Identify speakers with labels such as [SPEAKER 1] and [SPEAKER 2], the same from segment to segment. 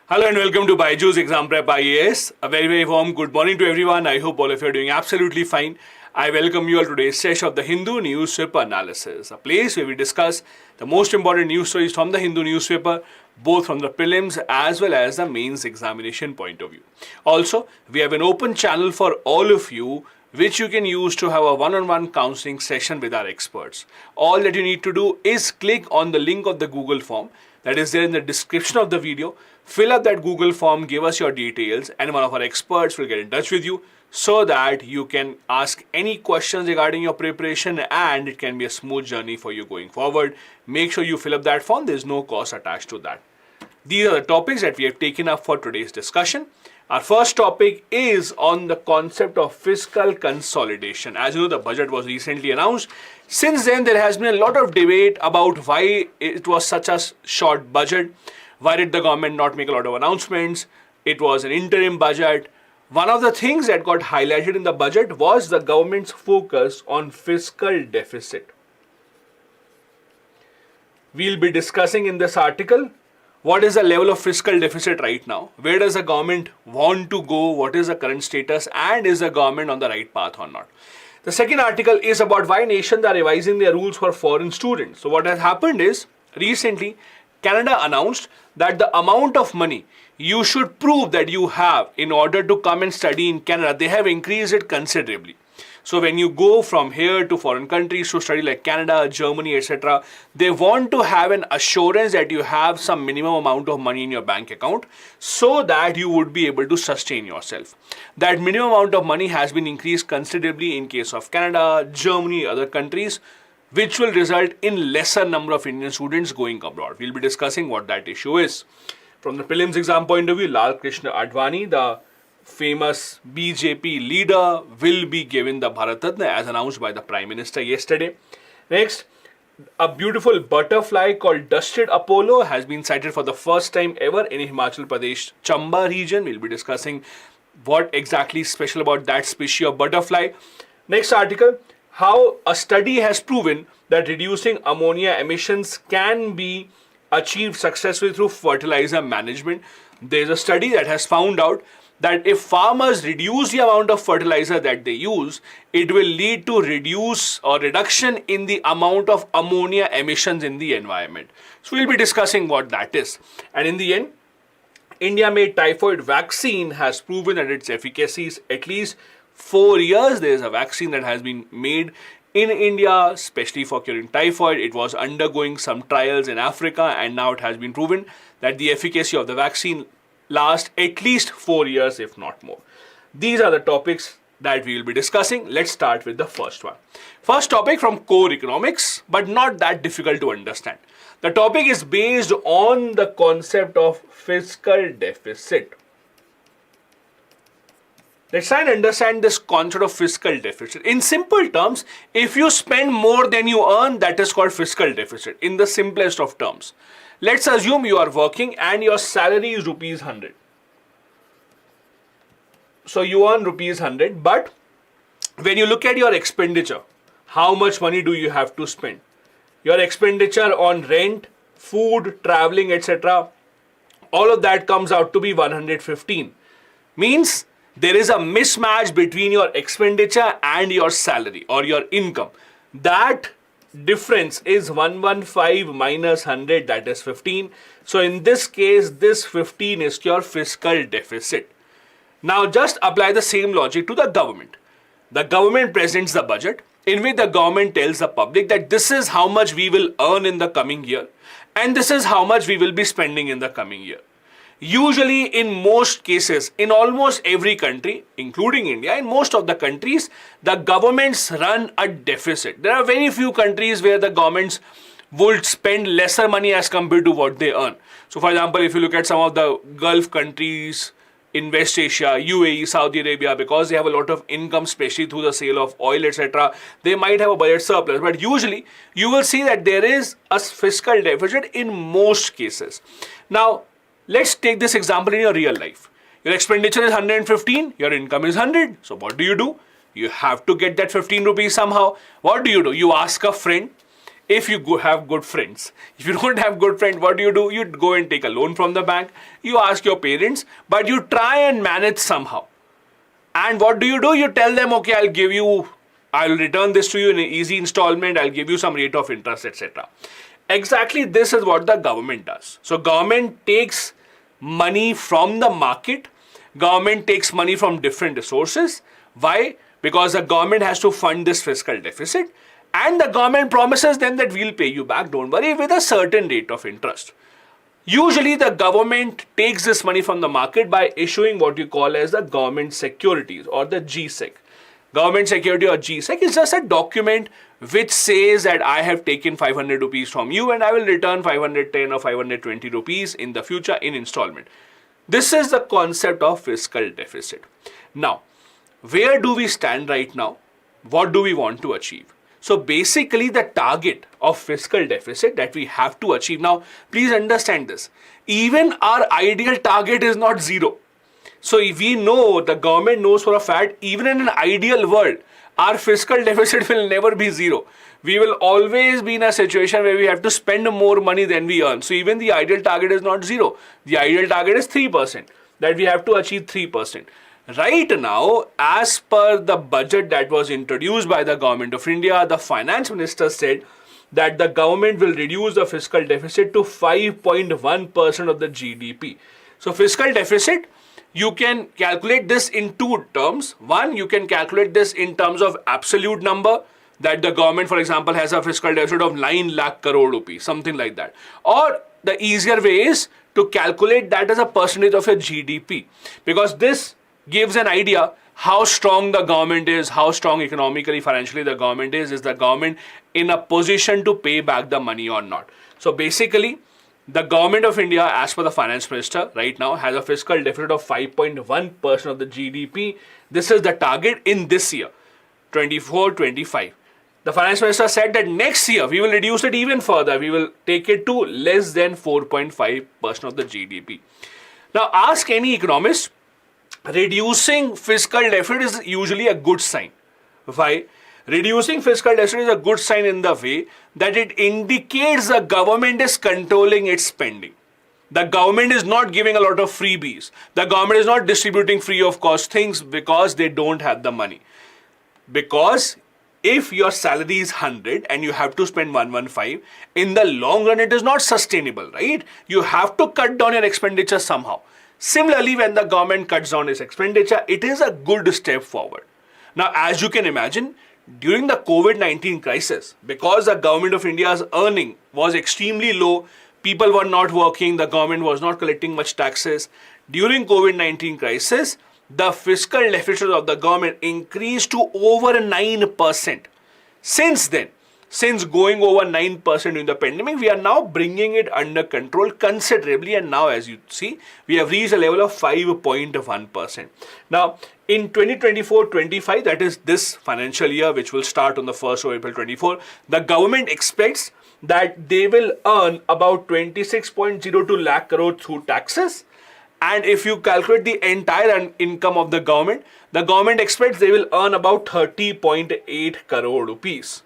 [SPEAKER 1] Hello and welcome to Byjus Exam Prep IAS. A very warm good morning to everyone. I hope all of you are doing absolutely fine. I welcome you all to today's session of the Hindu Newspaper Analysis, a place where we discuss the most important news stories from the Hindu newspaper, both from the prelims as well as the mains examination point of view. Also, we have an open channel for all of you which you can use to have a one-on-one counseling session with our experts. All that you need to do is click on the link of the Google form that is there in the description of the video. Fill up that Google form, give us your details, and one of our experts will get in touch with you so that you can ask any questions regarding your preparation and it can be a smooth journey for you going forward. Make sure you fill up that form. There is no cost attached to that. These are the topics that we have taken up for today's discussion. Our first topic is on the concept of fiscal consolidation. As you know, the budget was recently announced. Since then, there has been a lot of debate about why it was such a short budget. Why did the government not make a lot of announcements? It was an interim budget. One of the things that got highlighted in the budget was the government's focus on fiscal deficit. We'll be discussing in this article what is the level of fiscal deficit right now, where does the government want to go, what is the current status, and is the government on the right path or not. The second article is about why nations are revising their rules for foreign students. So what has happened is, recently, Canada announced that the amount of money you should prove that you have in order to come and study in Canada, they have increased it considerably. So when you go from here to foreign countries to study like Canada, Germany, etc., they want to have an assurance that you have some minimum amount of money in your bank account so that you would be able to sustain yourself. That minimum amount of money has been increased considerably in case of Canada, Germany, other countries, which will result in lesser number of Indian students going abroad. We'll be discussing what that issue is. From the prelims exam point of view, Lal Krishna Advani, the famous BJP leader, will be given the Bharat Ratna as announced by the Prime Minister yesterday. Next, a beautiful butterfly called Dusted Apollo has been sighted for the first time ever in Himachal Pradesh, Chamba region. We'll be discussing what exactly is special about that species of butterfly. Next article, how a study has proven that reducing ammonia emissions can be achieved successfully through fertilizer management. There's a study that has found out that if farmers reduce the amount of fertilizer that they use, it will lead to reduction in the amount of ammonia emissions in the environment. So we'll be discussing what that is. And in the end, India-made typhoid vaccine has proven that its efficacy is at least 4 years. There is a vaccine that has been made in India, especially for curing typhoid. It was undergoing some trials in Africa, and now it has been proven that the efficacy of the vaccine lasts at least 4 years, if not more. These are the topics that we will be discussing. Let's start with the first one. First topic from core economics, but not that difficult to understand. The topic is based on the concept of fiscal deficit. Let's try and understand this concept of fiscal deficit. In simple terms, if you spend more than you earn, that is called fiscal deficit in the simplest of terms. Let's assume you are working and your salary is rupees 100. So you earn rupees 100, but when you look at your expenditure, how much money do you have to spend? Your expenditure on rent, food, traveling, etc., all of that comes out to be 115. Means there is a mismatch between your expenditure and your salary or your income. That difference is 115 minus 100, that is 15. So in this case, this 15 is your fiscal deficit. Now just apply the same logic to the government. The government presents the budget in which the government tells the public that this is how much we will earn in the coming year and this is how much we will be spending in the coming year. Usually in most cases, in almost every country, including India, in most of the countries, the governments run a deficit. There are very few countries where the governments would spend lesser money as compared to what they earn. So for example, if you look at some of the Gulf countries in West Asia, UAE, Saudi Arabia, because they have a lot of income, especially through the sale of oil, etc., they might have a budget surplus. But usually, you will see that there is a fiscal deficit in most cases. Now, let's take this example in your real life. Your expenditure is 115, your income is 100. So what do? You have to get that 15 rupees somehow. What do? You ask a friend. if you have good friends. If you don't have good friends, what do? You go and take a loan from the bank. You ask your parents, but you try and manage somehow. And what do? You tell them, okay, I'll return this to you in an easy installment. I'll give you some rate of interest, etc. Exactly this is what the government does. So government takes money from the market. Government takes money from different sources. Why? Because the government has to fund this fiscal deficit. And the government promises them that we'll pay you back, don't worry, with a certain rate of interest. Usually the government takes this money from the market by issuing what you call as the government securities or the GSEC. Government security or GSEC is just a document which says that I have taken 500 rupees from you and I will return 510 or 520 rupees in the future in installment. This is the concept of fiscal deficit. Now, where do we stand right now? What do we want to achieve? So basically the target of fiscal deficit that we have to achieve. Now, please understand this. Even our ideal target is not zero. So if we know, the government knows for a fact, even in an ideal world, our fiscal deficit will never be zero. We will always be in a situation where we have to spend more money than we earn. So even the ideal target is not zero. The ideal target is 3%, that we have to achieve 3%. Right now, as per the budget that was introduced by the government of India, the finance minister said that the government will reduce the fiscal deficit to 5.1% of the GDP. So fiscal deficit, you can calculate this in two terms. One, you can calculate this in terms of absolute number, that the government, for example, has a fiscal deficit of 9 lakh crore rupees, something like that. Or the easier way is to calculate that as a percentage of your GDP, because this gives an idea how strong the government is, how strong economically, financially the government is the government in a position to pay back the money or not. So basically, the government of India, as per the finance minister right now, has a fiscal deficit of 5.1% of the GDP. This is the target in this year, 24-25. The finance minister said that next year we will reduce it even further. We will take it to less than 4.5% of the GDP. Now ask any economist, reducing fiscal deficit is usually a good sign. Why? Reducing fiscal deficit is a good sign in the way that it indicates the government is controlling its spending. The government is not giving a lot of freebies. The government is not distributing free of cost things because they don't have the money. Because if your salary is 100 and you have to spend 115, in the long run it is not sustainable, right? You have to cut down your expenditure somehow. Similarly, when the government cuts down its expenditure, it is a good step forward. Now, as you can imagine, during the COVID-19 crisis, because the government of India's earning was extremely low, people were not working, the government was not collecting much taxes. During COVID-19 crisis, the fiscal deficit of the government increased to over 9%. Since then, since going over 9% in the pandemic, we are now bringing it under control considerably, and now as you see, we have reached a level of 5.1%. Now, in 2024-25, that is this financial year, which will start on the 1st of April 24, the government expects that they will earn about 26.02 lakh crore through taxes. And if you calculate the entire income of the government expects they will earn about 30.8 crore rupees.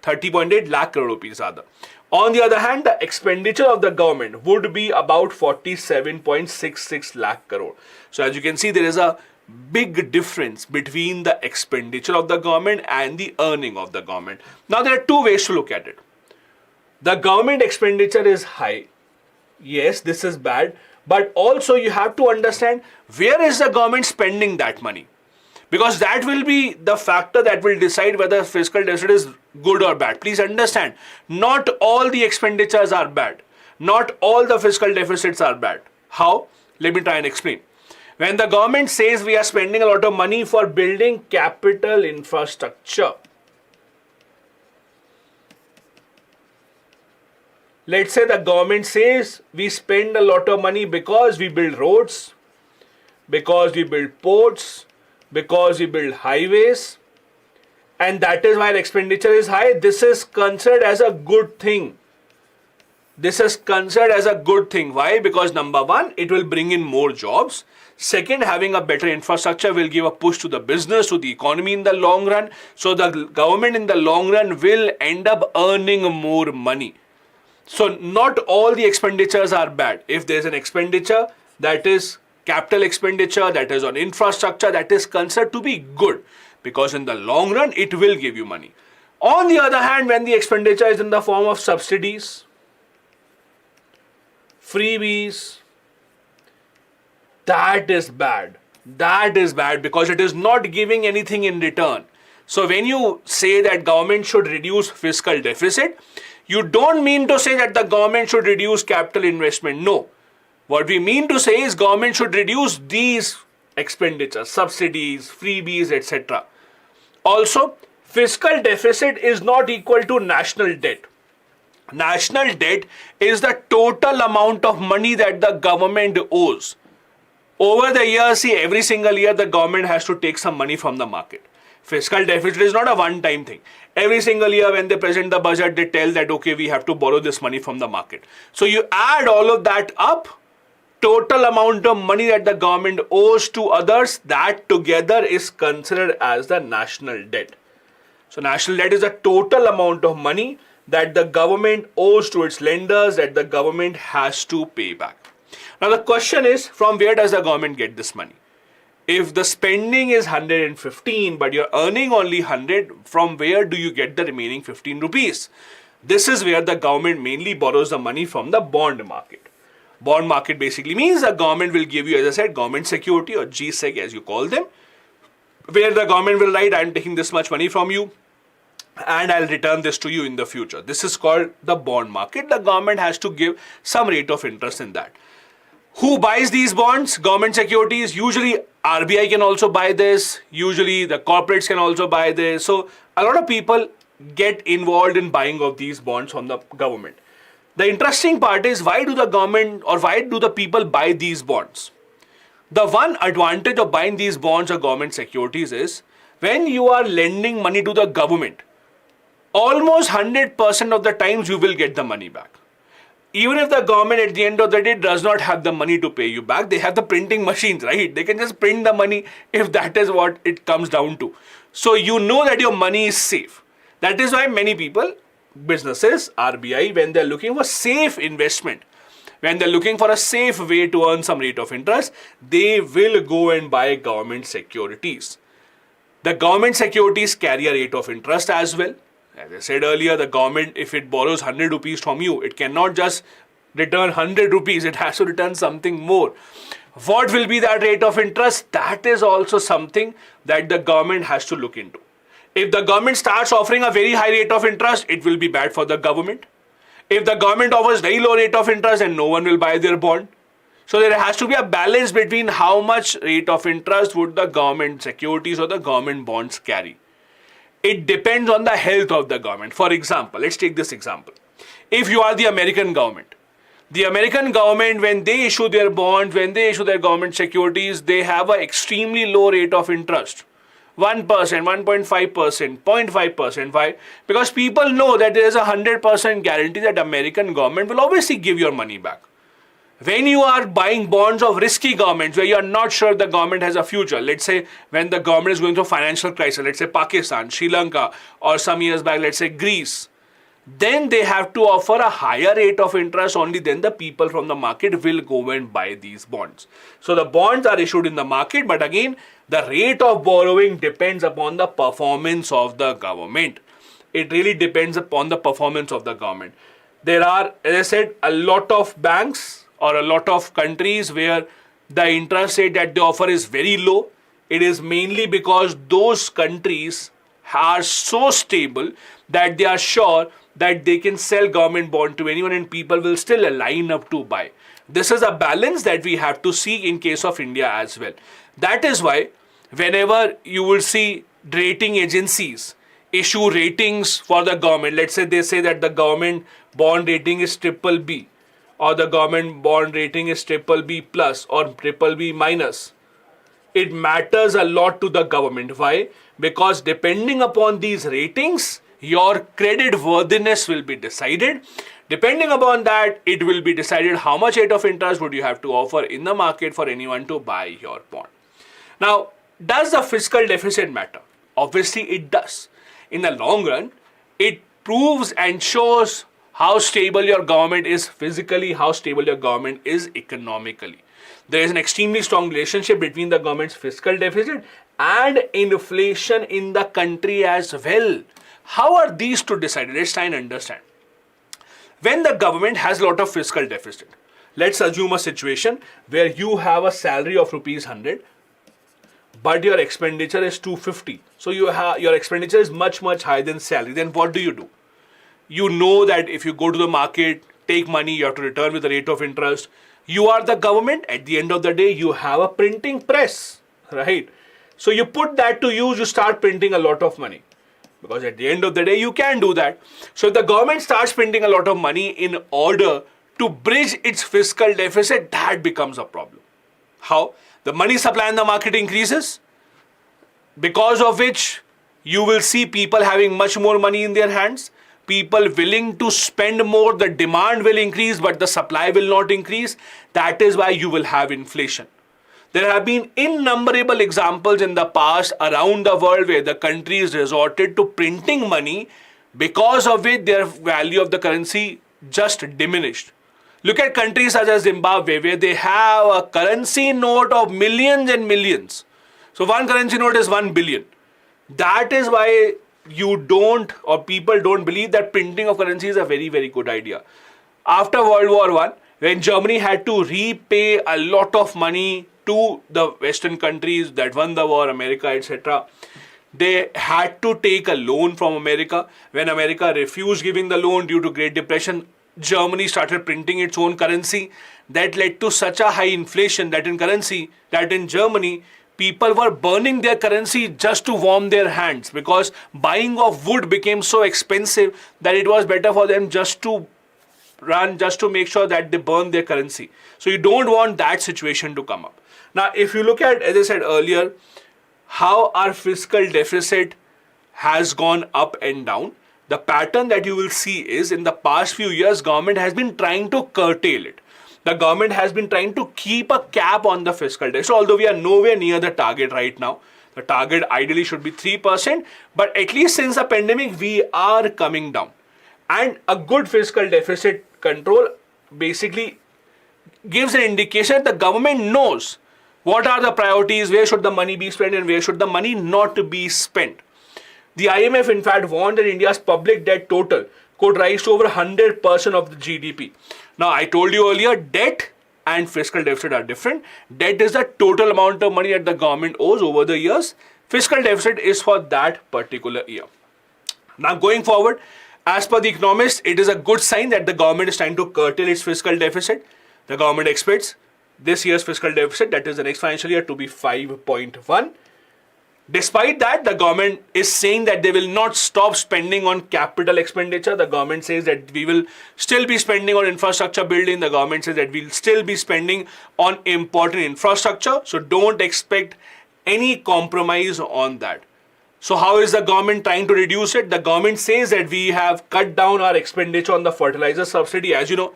[SPEAKER 1] 30.8 lakh crore rupees rather. On the other hand, the expenditure of the government would be about 47.66 lakh crore. So as you can see, there is a big difference between the expenditure of the government and the earning of the government. Now there are two ways to look at it. The government expenditure is high. Yes, this is bad. But also you have to understand, where is the government spending that money? Because that will be the factor that will decide whether fiscal deficit is good or bad. Please understand, not all the expenditures are bad. Not all the fiscal deficits are bad. How? Let me try and explain. When the government says we are spending a lot of money for building capital infrastructure, let's say the government says we spend a lot of money because we build roads, because we build ports, because we build highways, and that is why expenditure is high. This is considered as a good thing. This is considered as a good thing. Why? Because number one, it will bring in more jobs. Second, having a better infrastructure will give a push to the business, to the economy in the long run. So the government in the long run will end up earning more money. So not all the expenditures are bad. If there's an expenditure that is capital expenditure, that is on infrastructure, that is considered to be good, because in the long run it will give you money. On the other hand, when the expenditure is in the form of subsidies, freebies, that is bad. That is bad because it is not giving anything in return. So when you say that government should reduce fiscal deficit, you don't mean to say that the government should reduce capital investment. No. What we mean to say is government should reduce these expenditures, subsidies, freebies, etc. Also, fiscal deficit is not equal to national debt. National debt is the total amount of money that the government owes. Over the years, see, every single year the government has to take some money from the market. Fiscal deficit is not a one-time thing. Every single year when they present the budget, they tell that, okay, we have to borrow this money from the market. So you add all of that up, total amount of money that the government owes to others, that together is considered as the national debt. So national debt is the total amount of money that the government owes to its lenders, that the government has to pay back. Now the question is, from where does the government get this money? If the spending is 115 but you're earning only 100, from where do you get the remaining 15 rupees? This is where the government mainly borrows the money from the bond market. Bond market basically means the government will give you, as I said, government security or GSEC as you call them, where the government will write, I'm taking this much money from you and I'll return this to you in the future. This is called the bond market. The government has to give some rate of interest in that. Who buys these bonds? Government securities. Usually RBI can also buy this. Usually the corporates can also buy this. So a lot of people get involved in buying of these bonds from the government. The interesting part is, why do the government or why do the people buy these bonds? The one advantage of buying these bonds or government securities is, when you are lending money to the government, almost 100% of the times you will get the money back. Even if the government at the end of the day does not have the money to pay you back, they have the printing machines, right? They can just print the money if that is what it comes down to. So you know that your money is safe. That is why many people, businesses, RBI, when they're looking for safe investment, when they're looking for a safe way to earn some rate of interest, they will go and buy government securities. The government securities carry a rate of interest as well. As I said earlier, the government, if it borrows 100 rupees from you, it cannot just return 100 rupees. It has to return something more. What will be that rate of interest? That is also something that the government has to look into. If the government starts offering a very high rate of interest, it will be bad for the government. If the government offers very low rate of interest, then no one will buy their bond. So there has to be a balance between how much rate of interest would the government securities or the government bonds carry. It depends on the health of the government. For example, let's take this example. If you are the American government, when they issue their bonds, when they issue their government securities, they have an extremely low rate of interest. 1%, 1.5%, 0.5%. Why? Because people know that there is a 100% guarantee that American government will obviously give your money back. When you are buying bonds of risky governments where you are not sure the government has a future, let's say when the government is going through financial crisis, let's say Pakistan, Sri Lanka, or some years back, let's say Greece, then they have to offer a higher rate of interest. Only then the people from the market will go and buy these bonds. So the bonds are issued in the market, but again, the rate of borrowing depends upon the performance of the government. It really depends upon the performance of the government. There are, as I said, a lot of banks or a lot of countries where the interest rate that they offer is very low. It is mainly because those countries are so stable that they are sure that they can sell government bond to anyone and people will still line up to buy. This is a balance that we have to see in case of India as well. That is why whenever you will see rating agencies issue ratings for the government, let's say they say that the government bond rating is triple B, or the government bond rating is triple B plus or triple B minus. It matters a lot to the government. Why? Because depending upon these ratings, your credit worthiness will be decided. Depending upon that, it will be decided how much rate of interest would you have to offer in the market for anyone to buy your bond. Now, does the fiscal deficit matter? Obviously, it does. In the long run, it proves and shows how stable your government is physically, how stable your government is economically. There is an extremely strong relationship between the government's fiscal deficit and inflation in the country as well. How are these two decided? Let's try and understand. When the government has a lot of fiscal deficit, let's assume a situation where you have a salary of rupees 100, but your expenditure is 250. So your expenditure is much higher than salary. Then what do? You know that if you go to the market, take money, you have to return with a rate of interest. You are the government. At the end of the day, you have a printing press, right? So you put that to use, you start printing a lot of money. Because at the end of the day, you can do that. So if the government starts printing a lot of money in order to bridge its fiscal deficit, that becomes a problem. How? The money supply in the market increases, because of which you will see people having much more money in their hands, people willing to spend more, the demand will increase, but the supply will not increase. That is why you will have inflation. There have been innumerable examples in the past around the world where the countries resorted to printing money, because of which their value of the currency just diminished. Look at countries such as Zimbabwe, where they have a currency note of millions and millions. So one currency note is 1 billion. That is why you don't, or people don't believe that printing of currency is a very good idea. After World War I, when Germany had to repay a lot of money to the Western countries that won the war, America, etc., they had to take a loan from America. When America refused giving the loan due to Great Depression, Germany started printing its own currency. That led to such a high inflation that in Germany, people were burning their currency just to warm their hands, because buying of wood became so expensive that it was better for them just to make sure that they burn their currency. So you don't want that situation to come up. Now, if you look at, as I said earlier, how our fiscal deficit has gone up and down, the pattern that you will see is, in the past few years, government has been trying to curtail it. The government has been trying to keep a cap on the fiscal deficit, although we are nowhere near the target right now. The target ideally should be 3%, but at least since the pandemic, we are coming down. And a good fiscal deficit control basically gives an indication that the government knows what are the priorities, where should the money be spent and where should the money not be spent. The IMF in fact warned that India's public debt total could rise to over 100% of the GDP. Now, I told you earlier, debt and fiscal deficit are different. Debt is the total amount of money that the government owes over the years. Fiscal deficit is for that particular year. Now, going forward, as per the economists, it is a good sign that the government is trying to curtail its fiscal deficit. The government expects this year's fiscal deficit, that is the next financial year, to be 5.1. Despite that, the government is saying that they will not stop spending on capital expenditure. The government says that we will still be spending on infrastructure building. The government says that we'll still be spending on important infrastructure. So don't expect any compromise on that. So how is the government trying to reduce it? The government says that we have cut down our expenditure on the fertilizer subsidy. As you know,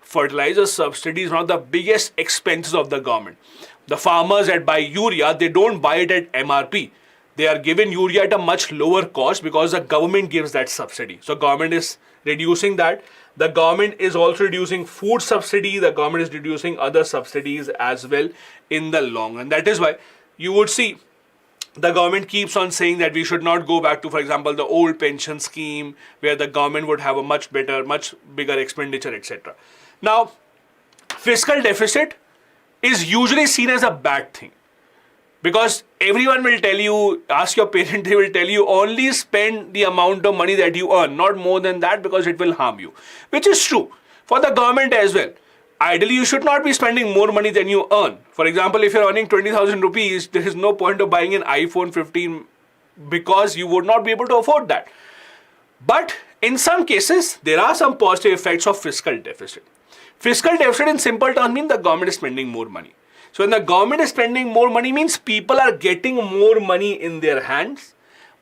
[SPEAKER 1] fertilizer subsidy is one of the biggest expenses of the government. The farmers that buy urea, they don't buy it at MRP. They are given urea at a much lower cost because the government gives that subsidy. So government is reducing that. The government is also reducing food subsidy. The government is reducing other subsidies as well in the long run. That is why you would see the government keeps on saying that we should not go back to, for example, the old pension scheme where the government would have a much bigger expenditure, etc. Now, fiscal deficit is usually seen as a bad thing, because everyone will tell you, ask your parent, they will tell you only spend the amount of money that you earn, not more than that, because it will harm you, which is true for the government as well. Ideally, you should not be spending more money than you earn. For example, if you're earning 20,000 rupees, there is no point of buying an iPhone 15 because you would not be able to afford that. But in some cases, there are some positive effects of fiscal deficit. Fiscal deficit in simple terms means the government is spending more money. So when the government is spending more money means people are getting more money in their hands.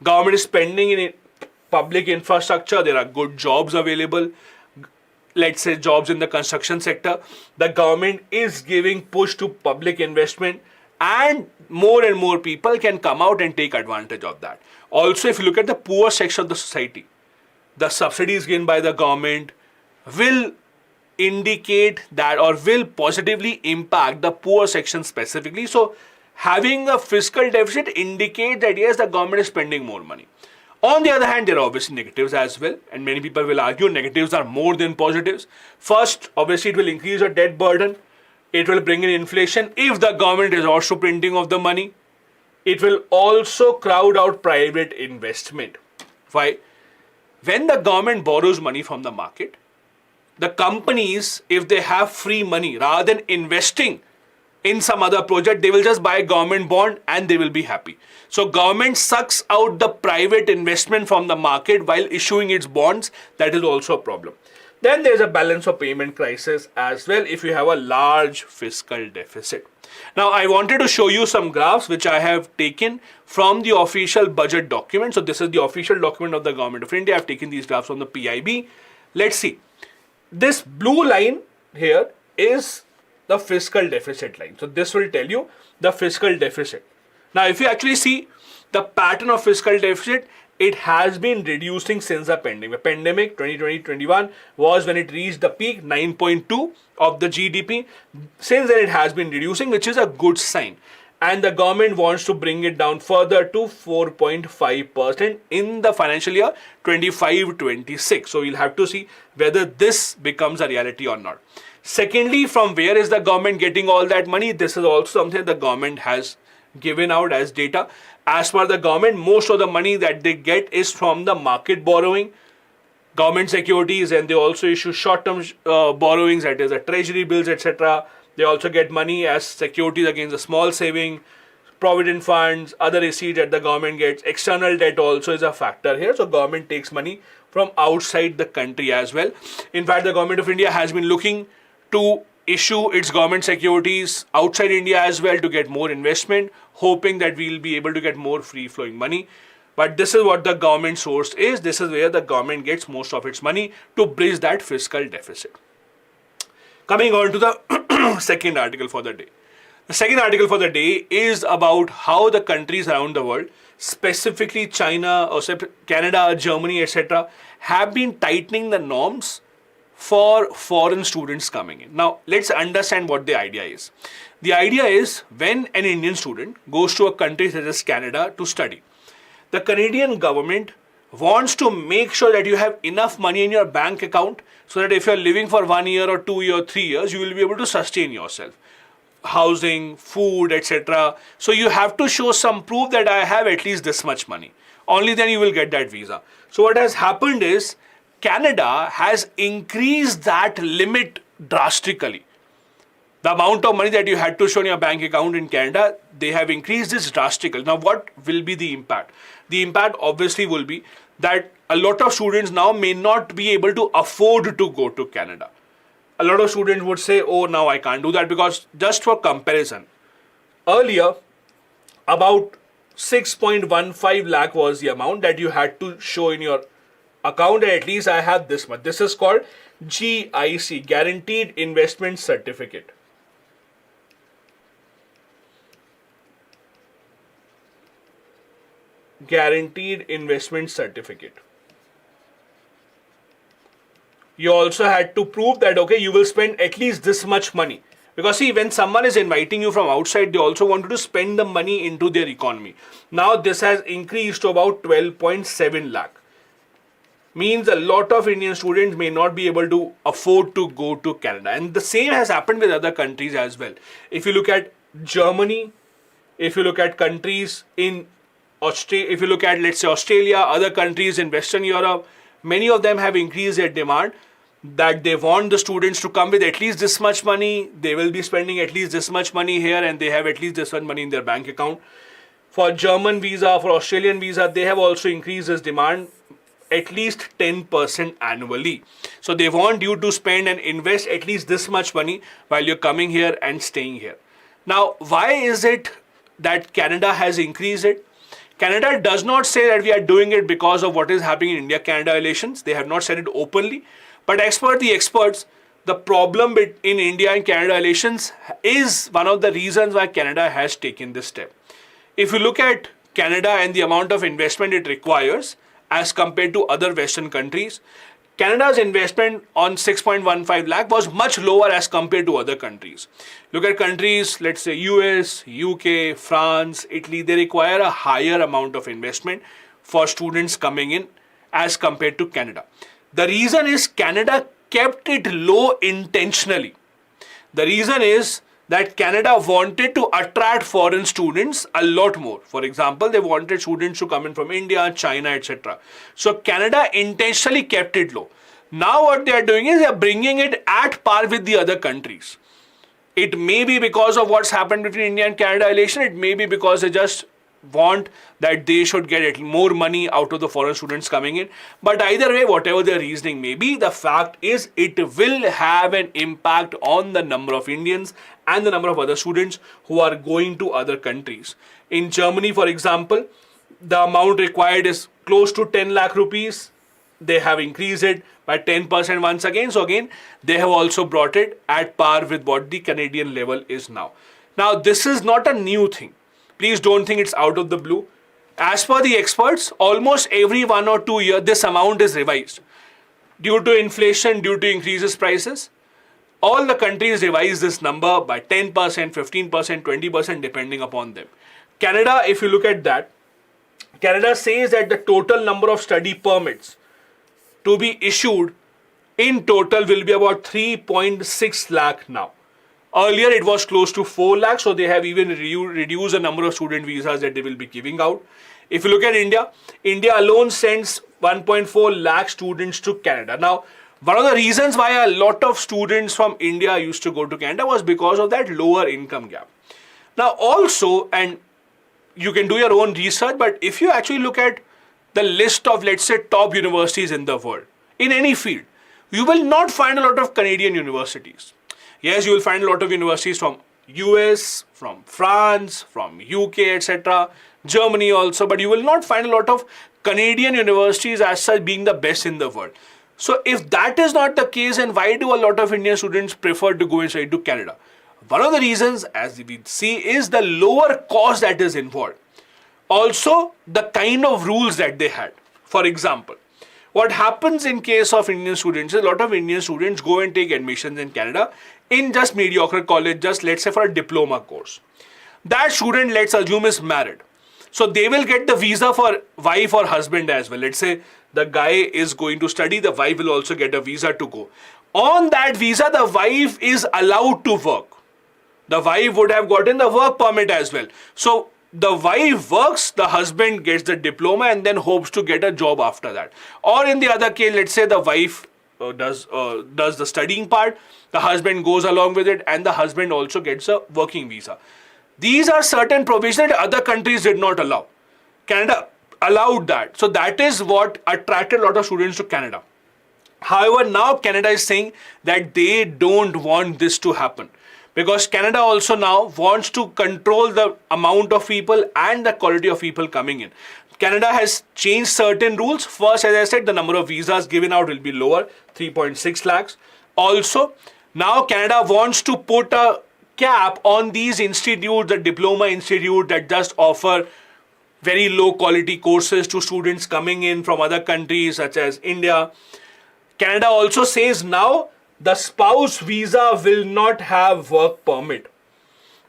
[SPEAKER 1] Government is spending in public infrastructure. There are good jobs available. let's say jobs in the construction sector. The government is giving push to public investment, and more people can come out and take advantage of that. Also, if you look at the poor section of the society, the subsidies given by the government will indicate that, or will positively impact the poor section specifically. So having a fiscal deficit indicates that yes, the government is spending more money. On the other hand, there are obviously negatives as well, and many people will argue negatives are more than positives. First, obviously it will increase your debt burden. It will bring in inflation if the government is also printing of the money. It will also crowd out private investment. Why? When the government borrows money from the market, the companies, if they have free money, rather than investing in some other project, they will just buy a government bond and they will be happy. So government sucks out the private investment from the market while issuing its bonds. That is also a problem. Then there's a balance of payment crisis as well if you have a large fiscal deficit. Now I wanted to show you some graphs which I have taken from the official budget document. So this is the official document of the Government of India. I've taken these graphs from the PIB. Let's see. This blue line here is the fiscal deficit line. So this will tell you the fiscal deficit. Now if you actually see the pattern of fiscal deficit, it has been reducing since the pandemic. The pandemic 2020-21 was when it reached the peak 9.2 of the GDP. Since then it has been reducing, which is a good sign. And the government wants to bring it down further to 4.5% in the financial year 25-26. So we'll have to see whether this becomes a reality or not. Secondly, from where is the government getting all that money? This is also something the government has given out as data. As per the government, most of the money that they get is from the market borrowing, government securities, and they also issue short-term borrowings, that is the treasury bills, etc. They also get money as securities against the small saving, provident funds, other receipts that the government gets. External debt also is a factor here. So government takes money from outside the country as well. In fact, the Government of India has been looking to issue its government securities outside India as well to get more investment, hoping that we will be able to get more free flowing money. But this is what the government source is. This is where the government gets most of its money to bridge that fiscal deficit. Coming on to the second article for the day. The second article for the day is about how the countries around the world, specifically China, or Canada, Germany, etc., have been tightening the norms for foreign students coming in. Now, let's understand what the idea is. The idea is when an Indian student goes to a country such as Canada to study, the Canadian government wants to make sure that you have enough money in your bank account so that if you're living for 1 year or 2 years, 3 years, you will be able to sustain yourself. Housing, food, etc. So you have to show some proof that I have at least this much money. Only then you will get that visa. So what has happened is Canada has increased that limit drastically. The amount of money that you had to show in your bank account in Canada, they have increased this drastically. Now, what will be the impact? The impact obviously will be that a lot of students now may not be able to afford to go to Canada. A lot of students would say, oh, now I can't do that, because just for comparison, earlier, about 6.15 lakh was the amount that you had to show in your account, and at least I have this much. This is called GIC, Guaranteed Investment Certificate. Guaranteed Investment Certificate. You also had to prove that, okay, you will spend at least this much money. Because see, when someone is inviting you from outside, they also want to spend the money into their economy. Now this has increased to about 12.7 lakh. Means a lot of Indian students may not be able to afford to go to Canada. And the same has happened with other countries as well. If you look at Germany, if you look at countries in Australia, if you look at, let's say, Australia, other countries in Western Europe, many of them have increased their demand that they want the students to come with at least this much money. They will be spending at least this much money here, and they have at least this much money in their bank account. For German visa, for Australian visa, they have also increased this demand at least 10% annually. So they want you to spend and invest at least this much money while you're coming here and staying here. Now, why is it that Canada has increased it? Canada does not say that we are doing it because of what is happening in India-Canada relations. They have not said it openly. But as per the experts, the problem in India and Canada relations is one of the reasons why Canada has taken this step. If you look at Canada and the amount of investment it requires as compared to other Western countries, Canada's investment on 6.15 lakh was much lower as compared to other countries. Look at countries, let's say US, UK, France, Italy, they require a higher amount of investment for students coming in as compared to Canada. The reason is Canada kept it low intentionally. The reason is that Canada wanted to attract foreign students a lot more. For example, they wanted students to come in from India, China, etc. So Canada intentionally kept it low. Now what they are doing is they are bringing it at par with the other countries. It may be because of what's happened between India and Canada relation. It may be because they just want that they should get more money out of the foreign students coming in. But either way, whatever their reasoning may be, the fact is it will have an impact on the number of Indians and the number of other students who are going to other countries. In Germany, for example, the amount required is close to 10 lakh rupees. They have increased it by 10% once again. So again, they have also brought it at par with what the Canadian level is now. Now, this is not a new thing. Please don't think it's out of the blue. As per the experts, almost every 1 or 2 years, this amount is revised. Due to inflation, due to increases prices, all the countries revise this number by 10%, 15%, 20% depending upon them. Canada, if you look at that, Canada says that the total number of study permits to be issued in total will be about 3.6 lakh now. Earlier it was close to 4 lakhs, so they have even reduced the number of student visas that they will be giving out. If you look at India, India alone sends 1.4 lakh students to Canada. Now, one of the reasons why a lot of students from India used to go to Canada was because of that lower income gap. Now also, and you can do your own research, but if you actually look at the list of, let's say, top universities in the world, in any field, you will not find a lot of Canadian universities. Yes, you will find a lot of universities from US, from France, from UK, etc., Germany also, but you will not find a lot of Canadian universities as such being the best in the world. So if that is not the case, then why do a lot of Indian students prefer to go and study to Canada? One of the reasons, as we see, is the lower cost that is involved. Also, the kind of rules that they had. For example, what happens in case of Indian students is a lot of Indian students go and take admissions in Canada in just mediocre college, just let's say for a diploma course. That student, let's assume, is married. So they will get the visa for wife or husband as well. Let's say the guy is going to study, the wife will also get a visa to go. On that visa, the wife is allowed to work. The wife would have gotten the work permit as well. So the wife works, the husband gets the diploma and then hopes to get a job after that. Or in the other case, let's say the wife does the studying part, the husband goes along with it, and the husband also gets a working visa. These are certain provisions that other countries did not allow. Canada allowed that. So that is what attracted a lot of students to Canada. However, now Canada is saying that they don't want this to happen, because Canada also now wants to control the amount of people and the quality of people coming in. Canada has changed certain rules. First, as I said, the number of visas given out will be lower, 3.6 lakhs. Also, now Canada wants to put a cap on these institutes, the diploma institute that just offer very low quality courses to students coming in from other countries such as India. Canada also says now the spouse visa will not have work permit.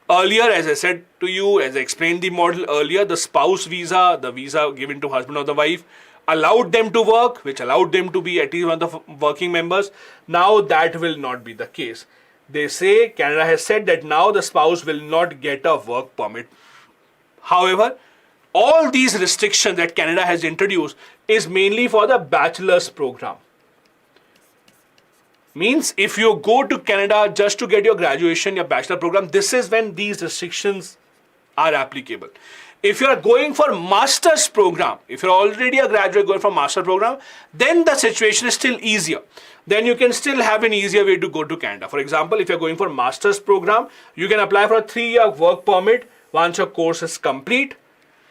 [SPEAKER 1] Earlier, as I said to you, as I explained the model earlier, the spouse visa, the visa given to husband or the wife, allowed them to work, which allowed them to be at least one of the working members. Now that will not be the case. They say, Canada has said that now the spouse will not get a work permit. However, all these restrictions that Canada has introduced is mainly for the bachelor's program. Means if you go to Canada just to get your graduation, your bachelor program, this is when these restrictions are applicable. If you are going for master's program, if you're already a graduate going for master program, then the situation is still easier. Then you can still have an easier way to go to Canada. For example, if you're going for master's program, you can apply for a 3-year work permit. Once your course is complete,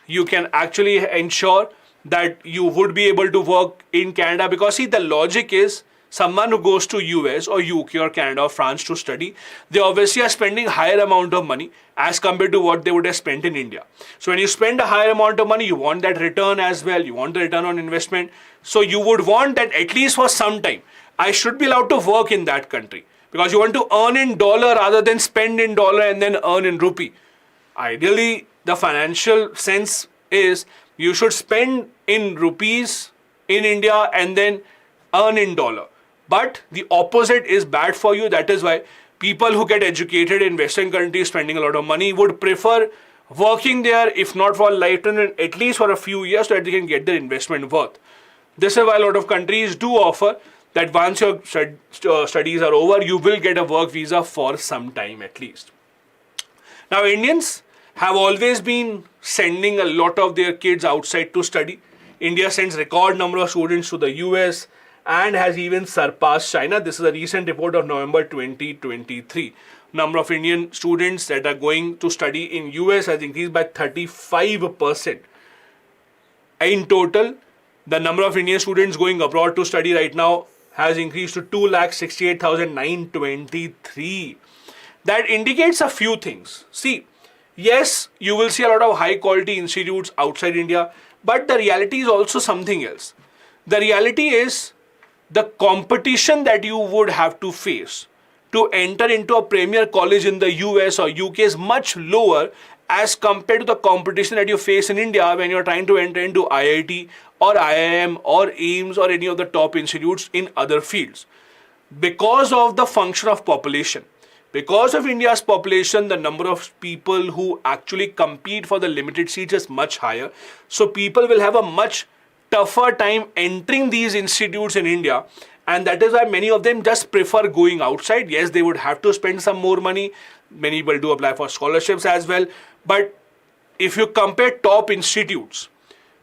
[SPEAKER 1] you can actually ensure that you would be able to work in Canada, because see, the logic is, someone who goes to US or UK or Canada or France to study, they obviously are spending higher amount of money as compared to what they would have spent in India. So when you spend a higher amount of money, you want that return as well. You want the return on investment. So you would want that at least for some time, I should be allowed to work in that country, because you want to earn in dollar rather than spend in dollar and then earn in rupee. Ideally, the financial sense is you should spend in rupees in India and then earn in dollar. But the opposite is bad for you. That is why people who get educated in Western countries spending a lot of money would prefer working there, if not for a lifetime, at least for a few years, so that they can get their investment worth. This is why a lot of countries do offer that once your studies are over, you will get a work visa for some time at least. Now, Indians have always been sending a lot of their kids outside to study. India sends record number of students to the US and has even surpassed China. This is a recent report of November 2023. Number of Indian students that are going to study in US has increased by 35%. In total, the number of Indian students going abroad to study right now has increased to 268,923. That indicates a few things. See, yes, you will see a lot of high quality institutes outside India, but the reality is also something else. The reality is the competition that you would have to face to enter into a premier college in the US or UK is much lower as compared to the competition that you face in India when you're trying to enter into IIT or IIM or AIMS or any of the top institutes in other fields. Because of the function of population, because of India's population, the number of people who actually compete for the limited seats is much higher. So people will have a much tougher time entering these institutes in India, and that is why many of them just prefer going outside. Yes, they would have to spend some more money. Many people do apply for scholarships as well. But if you compare top institutes,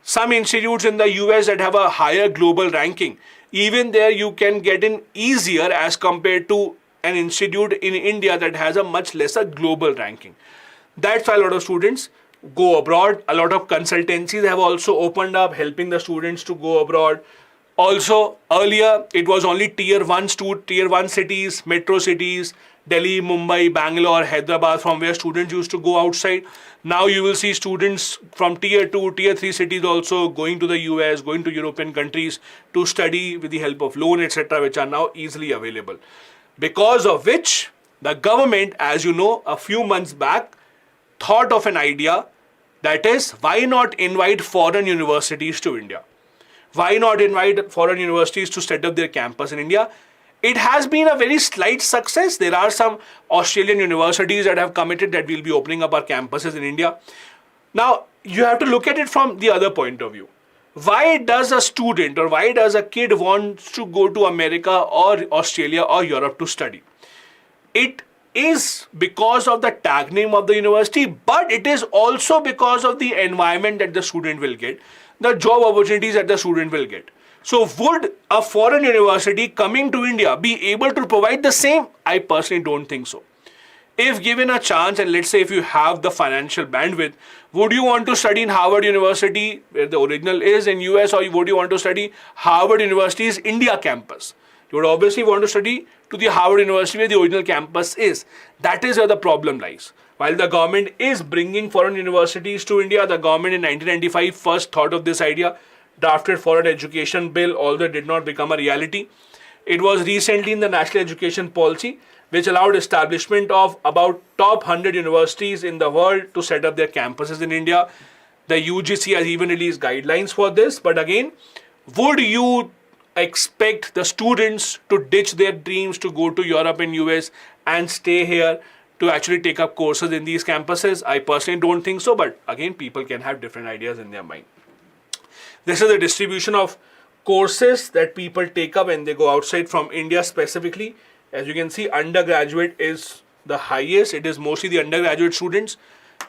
[SPEAKER 1] some institutes in the US that have a higher global ranking, even there you can get in easier as compared to an institute in India that has a much lesser global ranking. That's why a lot of students go abroad. A lot of consultancies have also opened up helping the students to go abroad. Also, earlier it was only tier 1 cities, metro cities, Delhi, Mumbai, Bangalore, Hyderabad, from where students used to go outside. Now you will see students from tier 2, tier 3 cities also going to the US, going to European countries to study with the help of loan, etc., which are now easily available. Because of which the government, as you know, a few months back thought of an idea, that is, why not invite foreign universities to India? Why not invite foreign universities to set up their campus in India? It has been a very slight success. There are some Australian universities that have committed that we'll be opening up our campuses in India. Now, you have to look at it from the other point of view. Why does a student or why does a kid want to go to America or Australia or Europe to study? It is because of the tag name of the university, but it is also because of the environment that the student will get, the job opportunities that the student will get. So would a foreign university coming to India be able to provide the same? I personally don't think so. If given a chance, and let's say if you have the financial bandwidth, would you want to study in Harvard University, where the original is in US, or would you want to study Harvard University's India campus? You would obviously want to study to the Harvard University where the original campus is. That is where the problem lies. While the government is bringing foreign universities to India, the government in 1995 first thought of this idea, drafted foreign education bill, although it did not become a reality. It was recently in the National Education Policy, which allowed establishment of about top 100 universities in the world to set up their campuses in India. The UGC has even released guidelines for this. But again, would you expect the students to ditch their dreams to go to Europe and US and stay here to actually take up courses in these campuses? I personally don't think so, but again, people can have different ideas in their mind. This is the distribution of courses that people take up when they go outside from India specifically. As you can see, undergraduate is the highest. It is mostly the undergraduate students.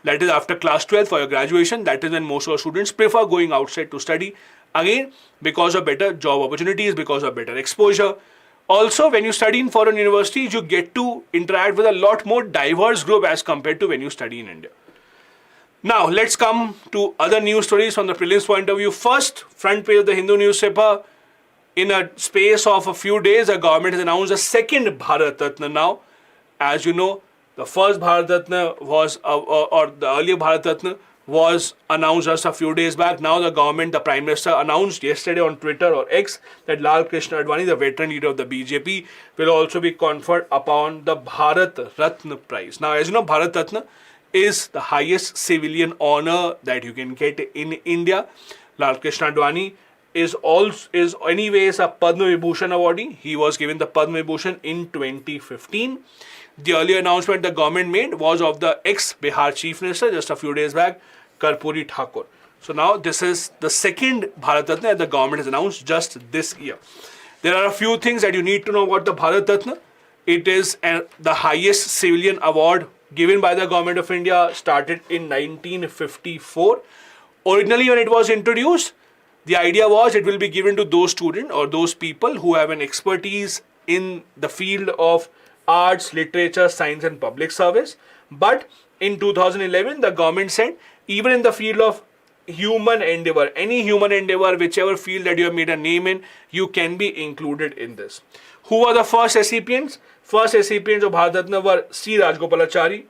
[SPEAKER 1] That is after class 12 for your graduation. That is when most of our students prefer going outside to study. Again, because of better job opportunities, because of better exposure. Also, when you study in foreign universities, you get to interact with a lot more diverse group as compared to when you study in India. Now, let's come to other news stories from the prelims point of view. First, front page of the Hindu newspaper. in a space of a few days, the government has announced a second Bharat Ratna now. As you know, the first Bharat Ratna was, or the earlier Bharat Ratna was announced just a few days back. Now the government, the Prime Minister announced yesterday on Twitter or X that Lal Krishna Advani, the veteran leader of the BJP, will also be conferred upon the Bharat Ratna prize. Now, as you know, Bharat Ratna is the highest civilian honor that you can get in India. Lal Krishna Advani is anyways a Padma Vibhushan awardee. He was given the Padma Vibhushan in 2015. The earlier announcement the government made was of the ex-Bihar Chief Minister just a few days back, Karpuri Thakur. So now this is the second Bharat Ratna that the government has announced just this year. There are a few things that you need to know about the Bharat Ratna. It is the highest civilian award given by the government of India, started in 1954. Originally when it was introduced, the idea was it will be given to those students or those people who have an expertise in the field of arts, literature, science and public service. But in 2011, the government said even in the field of human endeavor, any human endeavor, whichever field that you have made a name in, you can be included in this. Who were the first recipients? First recipients of Bharat Ratna were C. Rajgopalachari,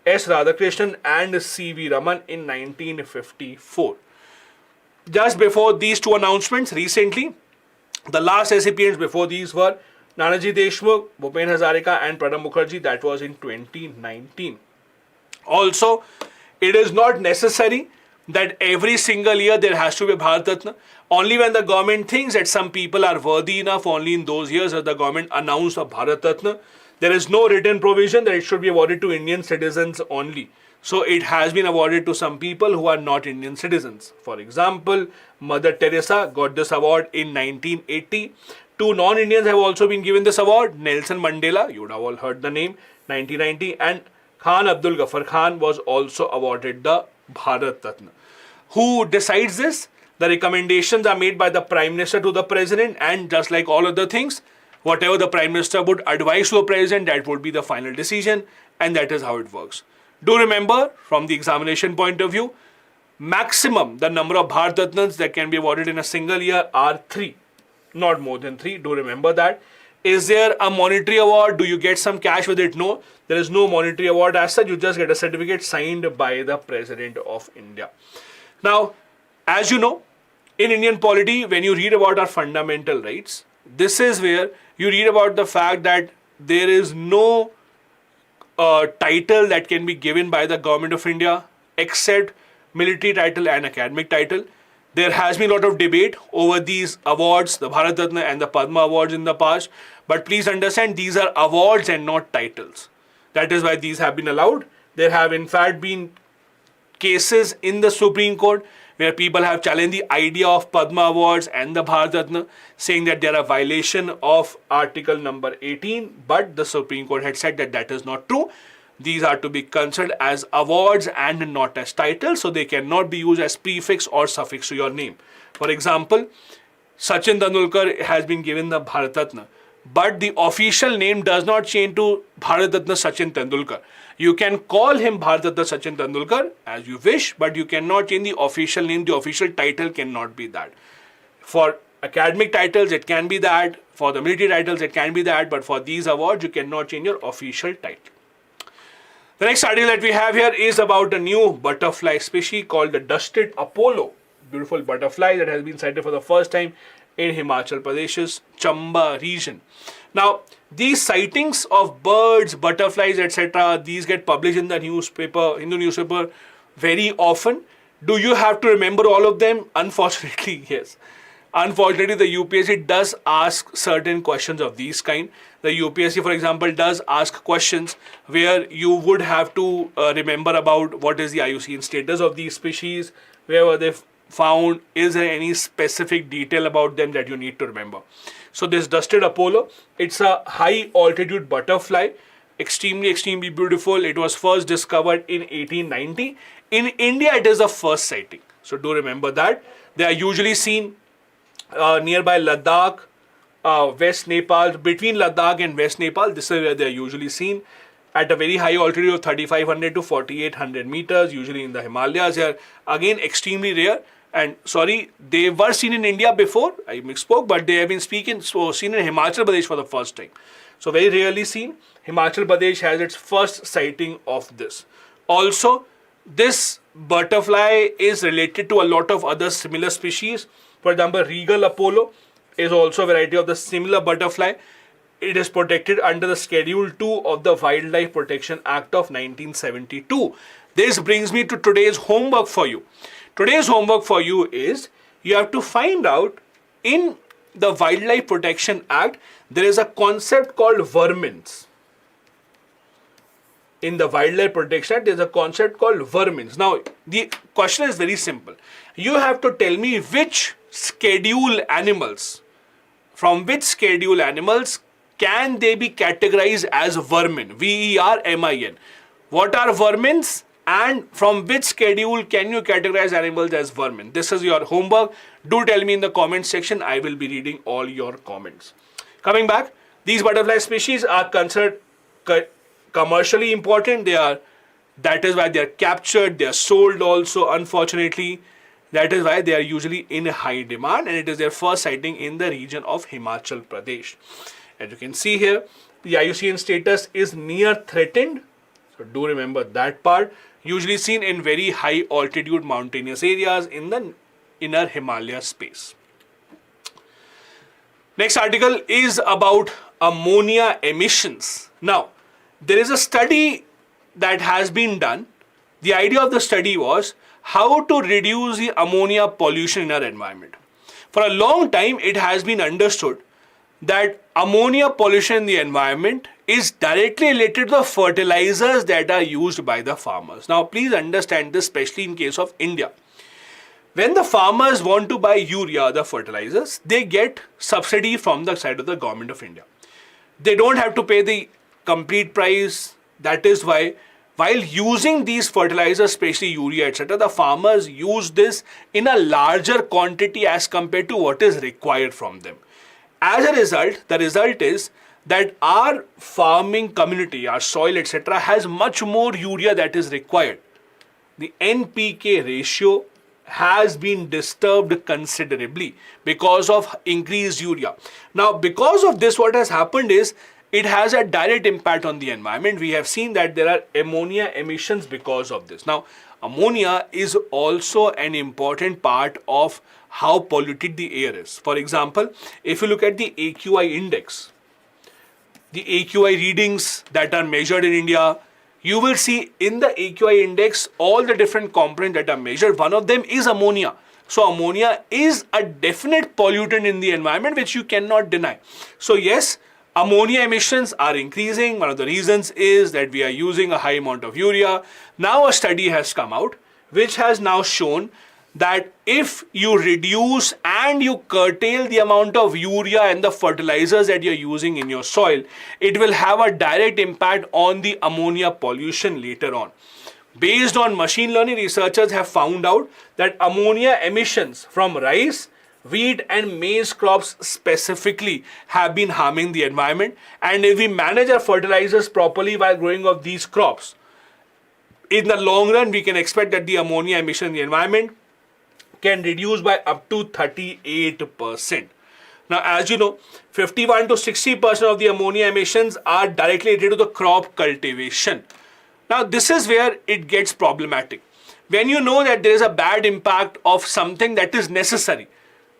[SPEAKER 1] S. Radhakrishnan and C. V. Raman in 1954. Just before these two announcements, recently, the last recipients before these were Nanaji Deshmukh, Bhupen Hazarika and Pranab Mukherjee. That was in 2019. Also, it is not necessary that every single year there has to be a Bharat Ratna. Only when the government thinks that some people are worthy enough, only in those years that the government announced a Bharat Ratna. There is no written provision that it should be awarded to Indian citizens only. So it has been awarded to some people who are not Indian citizens. For example, Mother Teresa got this award in 1980. Two non-Indians have also been given this award. Nelson Mandela, you would have all heard the name, 1990, and Khan Abdul Ghaffar Khan was also awarded the Bharat Ratna. Who decides this? The recommendations are made by the Prime Minister to the President, and just like all other things, whatever the Prime Minister would advise to the President, that would be the final decision, and that is how it works. Do remember, from the examination point of view, maximum the number of Bharat Ratnas that can be awarded in a single year are 3. Not more than 3. Do remember that. Is there a monetary award? Do you get some cash with it? No. There is no monetary award as such. You just get a certificate signed by the President of India. Now, as you know, in Indian polity, when you read about our fundamental rights, this is where you read about the fact that there is no title that can be given by the government of India except military title and academic title. There has been a lot of debate over these awards, the Bharat Ratna and the Padma awards in the past. But please understand, these are awards and not titles. That is why these have been allowed. There have in fact been cases in the Supreme Court where people have challenged the idea of Padma awards and the Bharat Ratna, saying that they are a violation of article number 18. But the Supreme Court had said that that is not true. These are to be considered as awards and not as titles, so they cannot be used as prefix or suffix to your name. For example, Sachin Tendulkar has been given the Bharat Ratna, but the official name does not change to Bharat Ratna Sachin Tendulkar. You can call him Bharat Ratna Sachin Tendulkar as you wish, but you cannot change the official name. The official title cannot be that. For academic titles, it can be that. For the military titles, it can be that. But for these awards, you cannot change your official title. The next article that we have here is about a new butterfly species called the dusted Apollo. Beautiful butterfly that has been sighted for the first time in Himachal Pradesh's Chamba region. Now, these sightings of birds, butterflies, etc., these get published in the newspaper, Hindu Newspaper, very often. Do you have to remember all of them? Unfortunately, yes. Unfortunately, the UPSC does ask certain questions of these kind. The UPSC, for example, does ask questions where you would have to remember about what is the IUCN status of these species, where were they found, is there any specific detail about them that you need to remember. So this dusted Apollo, it's a high altitude butterfly, extremely beautiful. It was first discovered in 1890. In India, it is the first sighting. So do remember that. They are usually seen nearby Ladakh, West Nepal, between Ladakh and West Nepal. This is where they are usually seen at a very high altitude of 3500 to 4800 meters, usually in the Himalayas. They are again extremely rare, And sorry, they were seen in India before, I misspoke, but they have been seen in Himachal Pradesh for the first time. So very rarely seen. Himachal Pradesh has its first sighting of this. Also, this butterfly is related to a lot of other similar species. For example, regal Apollo is also a variety of the similar butterfly. It is protected under the Schedule 2 of the Wildlife Protection Act of 1972. This brings me to today's homework for you. Today's homework for you is you have to find out in the Wildlife Protection Act, there is a concept called vermins. In the Wildlife Protection Act, there is a concept called vermins. Now, the question is very simple. You have to tell me which schedule animals, from which schedule animals can they be categorized as vermin? V-E-R-M-I-N. What are vermins? And from which schedule can you categorize animals as vermin? This is your homework. Do tell me in the comment section. I will be reading all your comments. Coming back, these butterfly species are considered commercially important. That is why they are captured. They are sold also, unfortunately. That is why they are usually in high demand, and it is their first sighting in the region of Himachal Pradesh. As you can see here, the IUCN status is near threatened. So do remember that part. Usually seen in very high altitude mountainous areas in the inner Himalaya space. Next article is about ammonia emissions. Now, there is a study that has been done. The idea of the study was how to reduce the ammonia pollution in our environment. For a long time, it has been understood that ammonia pollution in the environment is directly related to the fertilizers that are used by the farmers. Now, please understand this, especially in case of India. When the farmers want to buy urea, the fertilizers, they get subsidy from the side of the government of India. They don't have to pay the complete price. That is why, while using these fertilizers, especially urea, etc., the farmers use this in a larger quantity as compared to what is required from them. As a result, the result is that our farming community, our soil, etc., has much more urea that is required. The NPK ratio has been disturbed considerably because of increased urea. Now, because of this, what has happened is it has a direct impact on the environment. We have seen that there are ammonia emissions because of this. Now, ammonia is also an important part of how polluted the air is. For example, if you look at the AQI index, the AQI readings that are measured in India, you will see in the AQI index all the different components that are measured. One of them is ammonia. So ammonia is a definite pollutant in the environment which you cannot deny. So yes, ammonia emissions are increasing. One of the reasons is that we are using a high amount of urea. Now a study has come out which has now shown that if you reduce and you curtail the amount of urea and the fertilizers that you're using in your soil, it will have a direct impact on the ammonia pollution later on. Based on machine learning, researchers have found out that ammonia emissions from rice, wheat and maize crops specifically have been harming the environment. And if we manage our fertilizers properly while growing of these crops, in the long run, we can expect that the ammonia emission in the environment can reduce by up to 38%. Now, as you know, 51 to 60% of the ammonia emissions are directly related to the crop cultivation. Now, this is where it gets problematic. When you know that there is a bad impact of something that is necessary.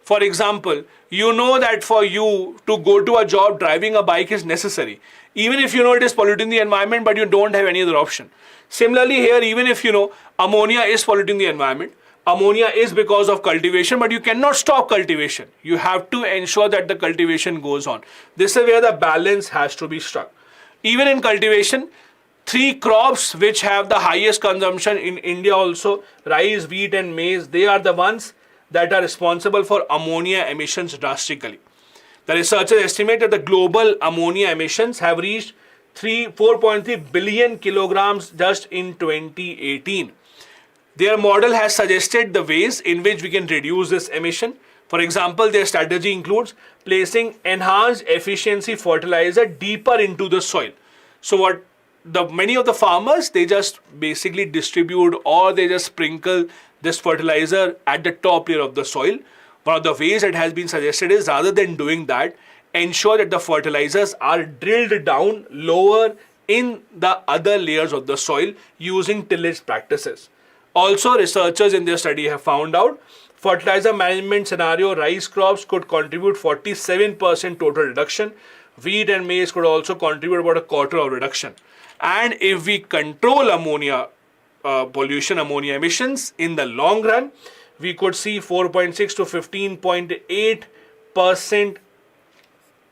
[SPEAKER 1] For example, you know that for you to go to a job, driving a bike is necessary. Even if you know it is polluting the environment, but you don't have any other option. Similarly here, even if you know ammonia is polluting the environment, ammonia is because of cultivation, but you cannot stop cultivation. You have to ensure that the cultivation goes on. This is where the balance has to be struck. Even in cultivation, 3 crops which have the highest consumption in India also, rice, wheat and maize, they are the ones that are responsible for ammonia emissions drastically. The researchers estimate that the global ammonia emissions have reached 4.3 billion kilograms just in 2018. Their model has suggested the ways in which we can reduce this emission. For example, their strategy includes placing enhanced efficiency fertilizer deeper into the soil. So many of the farmers, they just basically distribute or they just sprinkle this fertilizer at the top layer of the soil. One of the ways that has been suggested is, rather than doing that, ensure that the fertilizers are drilled down lower in the other layers of the soil using tillage practices. Also, researchers in their study have found out fertilizer management scenario, rice crops could contribute 47% total reduction. Wheat and maize could also contribute about a quarter of reduction. And if we control ammonia pollution, ammonia emissions in the long run, we could see 4.6 to 15.8%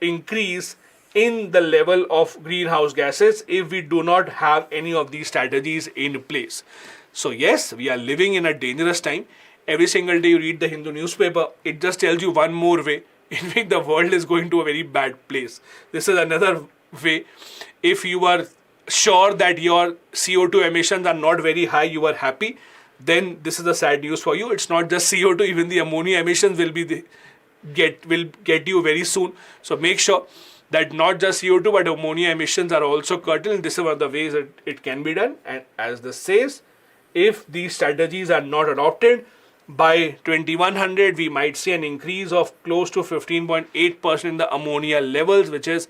[SPEAKER 1] increase in the level of greenhouse gases if we do not have any of these strategies in place. So yes, we are living in a dangerous time. Every single day you read the Hindu newspaper, it just tells you one more way in which the world is going to a very bad place. This is another way. If you are sure that your CO2 emissions are not very high, you are happy, then this is the sad news for you. It's not just CO2, even the ammonia emissions will get you very soon. So make sure that not just CO2 but ammonia emissions are also curtailed. This is one of the ways that it can be done. And as this says, if these strategies are not adopted, by 2100 we might see an increase of close to 15.8% in the ammonia levels, which is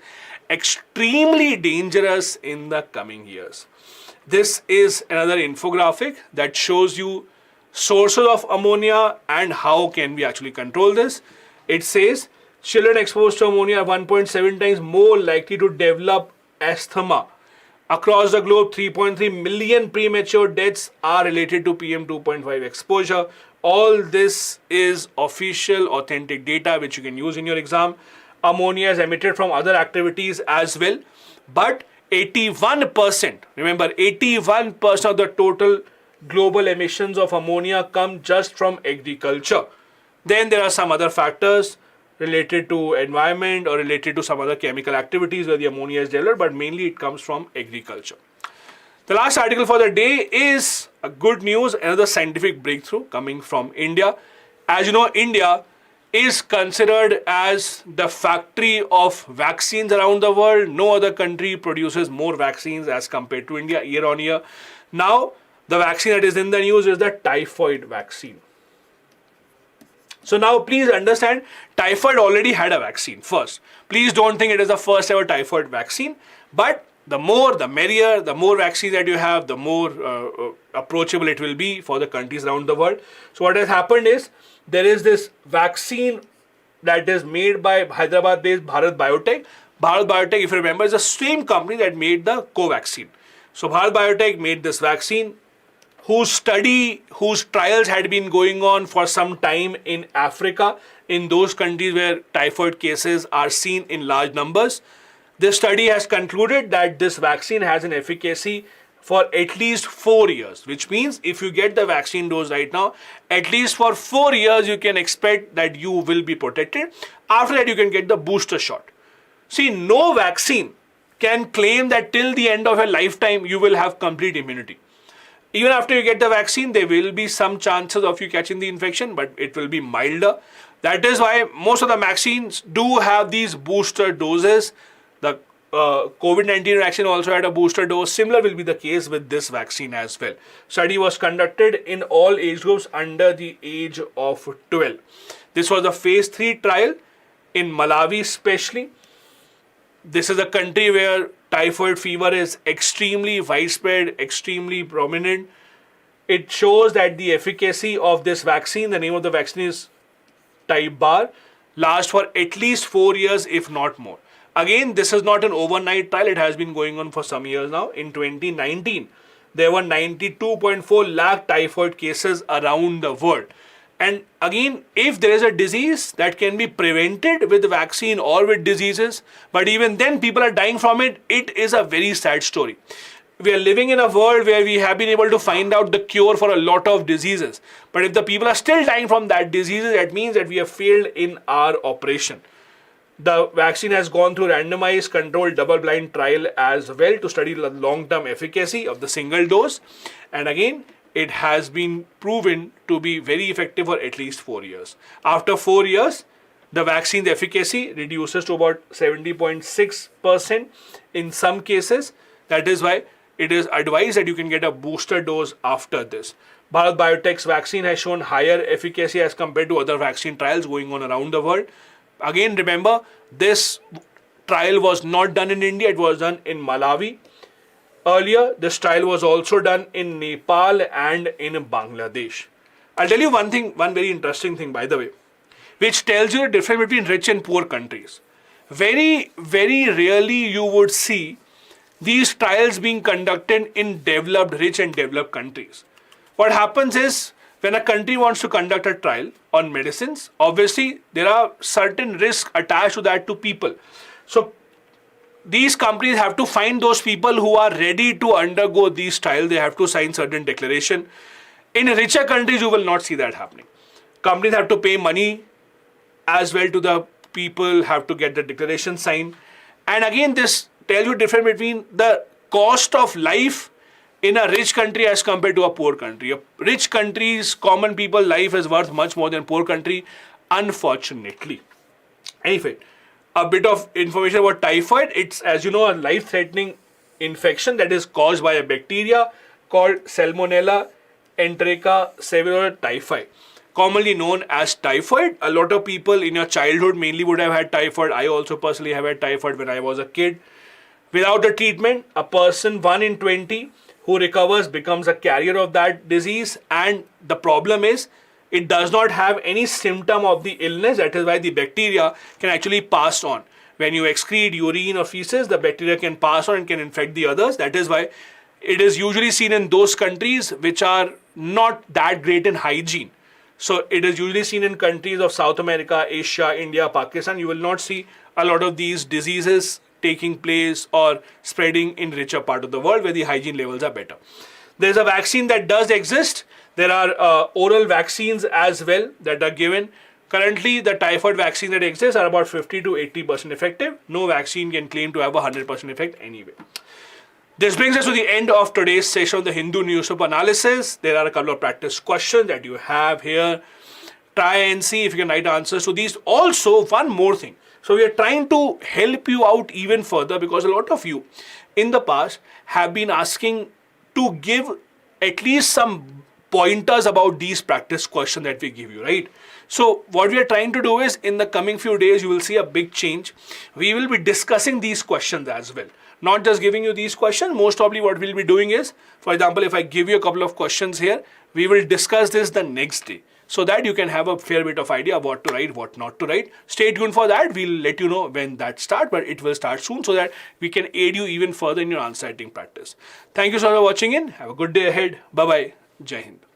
[SPEAKER 1] extremely dangerous in the coming years. This is another infographic that shows you sources of ammonia and how can we actually control this. It says children exposed to ammonia are 1.7 times more likely to develop asthma. Across the globe, 3.3 million premature deaths are related to PM 2.5 exposure. All this is official, authentic data which you can use in your exam. Ammonia is emitted from other activities as well, but 81%, remember 81% of the total global emissions of ammonia come just from agriculture. Then there are some other factors related to environment or related to some other chemical activities where the ammonia is developed, but mainly it comes from agriculture. The last article for the day is a good news, another scientific breakthrough coming from India. As you know, India is considered as the factory of vaccines around the world. No other country produces more vaccines as compared to India year on year. Now, the vaccine that is in the news is the typhoid vaccine. So now please understand, typhoid already had a vaccine first. Please don't think it is the first ever typhoid vaccine, but the more the merrier, the more vaccines that you have, the more approachable it will be for the countries around the world. So what has happened is, there is this vaccine that is made by Hyderabad-based Bharat Biotech. Bharat Biotech, if you remember, is the same company that made the Covaxin. So Bharat Biotech made this vaccine whose trials had been going on for some time in Africa, in those countries where typhoid cases are seen in large numbers. This study has concluded that this vaccine has an efficacy for at least 4 years, which means if you get the vaccine dose right now, at least for 4 years you can expect that you will be protected. After that you can get the booster shot. See, no vaccine can claim that till the end of your lifetime you will have complete immunity. Even after you get the vaccine, there will be some chances of you catching the infection, but it will be milder. That is why most of the vaccines do have these booster doses. The COVID-19 vaccine also had a booster dose. Similar will be the case with this vaccine as well. Study was conducted in all age groups under the age of 12. This was a phase 3 trial in Malawi especially. This is a country where typhoid fever is extremely widespread, extremely prominent. It shows that the efficacy of this vaccine, the name of the vaccine is Typbar, lasts for at least 4 years, if not more. Again, this is not an overnight trial. It has been going on for some years now. In 2019, there were 92.4 lakh typhoid cases around the world. And again, if there is a disease that can be prevented with vaccine or with diseases, but even then people are dying from it, it is a very sad story. We are living in a world where we have been able to find out the cure for a lot of diseases. But if the people are still dying from that diseases, that means that we have failed in our operation. The vaccine has gone through randomized controlled double-blind trial as well to study the long-term efficacy of the single dose. And again, it has been proven to be very effective for at least 4 years. After 4 years, the vaccine's efficacy reduces to about 70.6% in some cases. That is why it is advised that you can get a booster dose after this. Bharat Biotech's vaccine has shown higher efficacy as compared to other vaccine trials going on around the world. Again, remember, this trial was not done in India, it was done in Malawi. Earlier, this trial was also done in Nepal and in Bangladesh. I'll tell you one thing, one very interesting thing, by the way, which tells you the difference between rich and poor countries. Very, very rarely you would see these trials being conducted in developed, rich and developed countries. What happens is, when a country wants to conduct a trial on medicines, obviously there are certain risks attached to that to people. So these companies have to find those people who are ready to undergo these trials. They have to sign certain declaration. In richer countries, you will not see that happening. Companies have to pay money as well to the people, have to get the declaration signed. And again, this tells you the difference between the cost of life in a rich country as compared to a poor country. A rich country's common people life is worth much more than poor country, unfortunately. Anyway, a bit of information about typhoid. It's, as you know, a life-threatening infection that is caused by a bacteria called Salmonella enterica severe typhi, commonly known as typhoid. A lot of people in your childhood mainly would have had typhoid. I also personally have had typhoid when I was a kid. Without the treatment, a person 1 in 20 who recovers becomes a carrier of that disease, and the problem is it does not have any symptom of the illness. That is why the bacteria can actually pass on. When you excrete urine or feces, the bacteria can pass on and can infect the others. That is why it is usually seen in those countries which are not that great in hygiene. So it is usually seen in countries of South America, Asia, India, Pakistan. You will not see a lot of these diseases taking place or spreading in richer part of the world where the hygiene levels are better. There's a vaccine that does exist. There are oral vaccines as well that are given. Currently, the typhoid vaccine that exists are about 50 to 80% effective. No vaccine can claim to have a 100% effect anyway. This brings us to the end of today's session of the Hindu Newspaper Analysis. There are a couple of practice questions that you have here. Try and see if you can write answers to these. Also, one more thing. So we are trying to help you out even further because a lot of you in the past have been asking to give at least some pointers about these practice questions that we give you, right? So what we are trying to do is, in the coming few days, you will see a big change. We will be discussing these questions as well. Not just giving you these questions. Most probably what we'll be doing is, for example, if I give you a couple of questions here, we will discuss this the next day, so that you can have a fair bit of idea of what to write, what not to write. Stay tuned for that. We'll let you know when that starts, but it will start soon so that we can aid you even further in your answer writing practice. Thank you so much for watching in. Have a good day ahead. Bye-bye. Jai Hind.